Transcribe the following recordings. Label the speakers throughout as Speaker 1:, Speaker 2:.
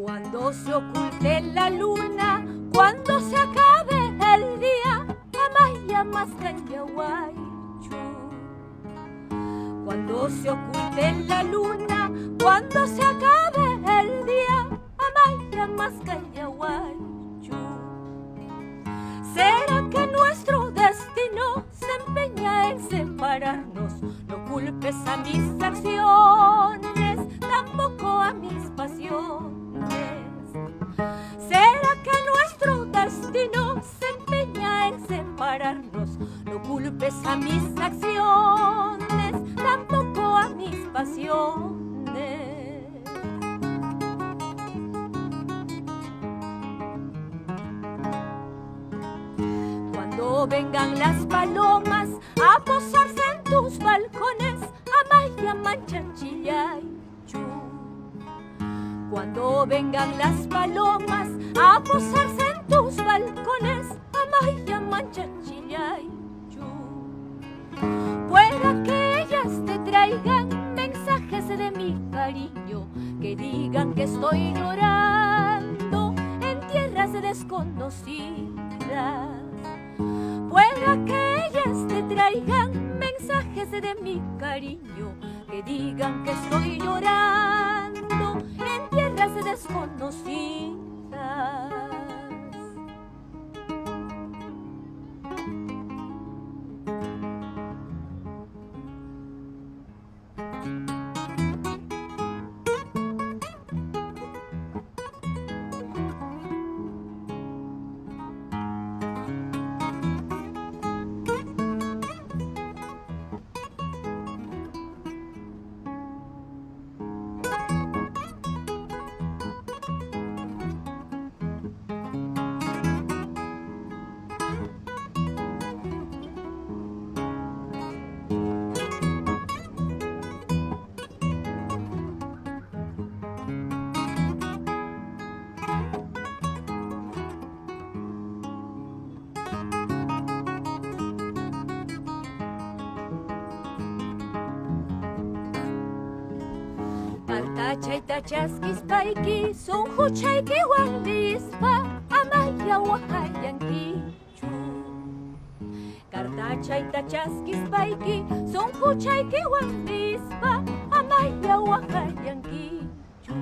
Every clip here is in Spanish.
Speaker 1: Cuando se oculte la luna, cuando se acabe el día, amaya más canyaguaychu. Cuando se oculte la luna, cuando se acabe el día, amaya más canyaguaychu. ¿Será que nuestro destino se empeña en separarnos? No culpes a mis acciones, tampoco a mis pasiones. ¿Será que nuestro destino se empeña en separarnos? No culpes a mis acciones, tampoco a mis pasiones. Cuando vengan las palomas a posarse en tus balcones, amaya manchachillaychu. Cuando vengan las palomas a posarse en tus balcones, amaya manchachillaychu. Pueda que ellas te traigan mensajes de mi cariño, que digan que estoy llorando en tierras desconocidas. Pueda que ellas te traigan mensajes de mi cariño, que digan que estoy llorando en tierras desconocidas. Cartachayta chaskispaiki, sunhuchayki walispa, amaya wahayankichu. Cartachayta chaskispaiki, sunhuchayki walispa, amaya wahayankichu.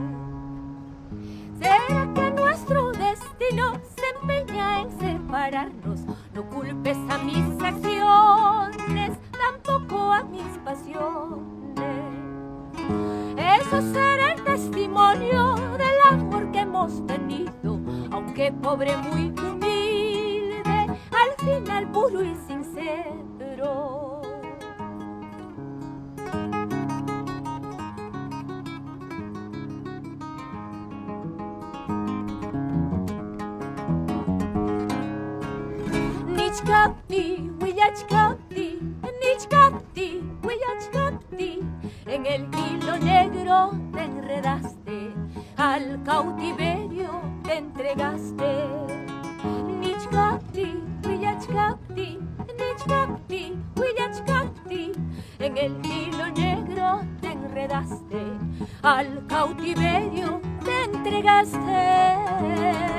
Speaker 1: ¿Será que nuestro destino se empeña en separarnos? No culpes a mis acciones, tampoco a mis pasiones. Eso será el testimonio del amor que hemos tenido, aunque pobre, muy humilde, al final puro y sincero. Nichkapti, huyachkapti, nichkapti, huyachkapti. En el hilo negro te enredaste, al cautiverio te entregaste. Nichkapti, huyachkapti, nichkapti, huyachkapti. En el hilo negro te enredaste, al cautiverio te entregaste.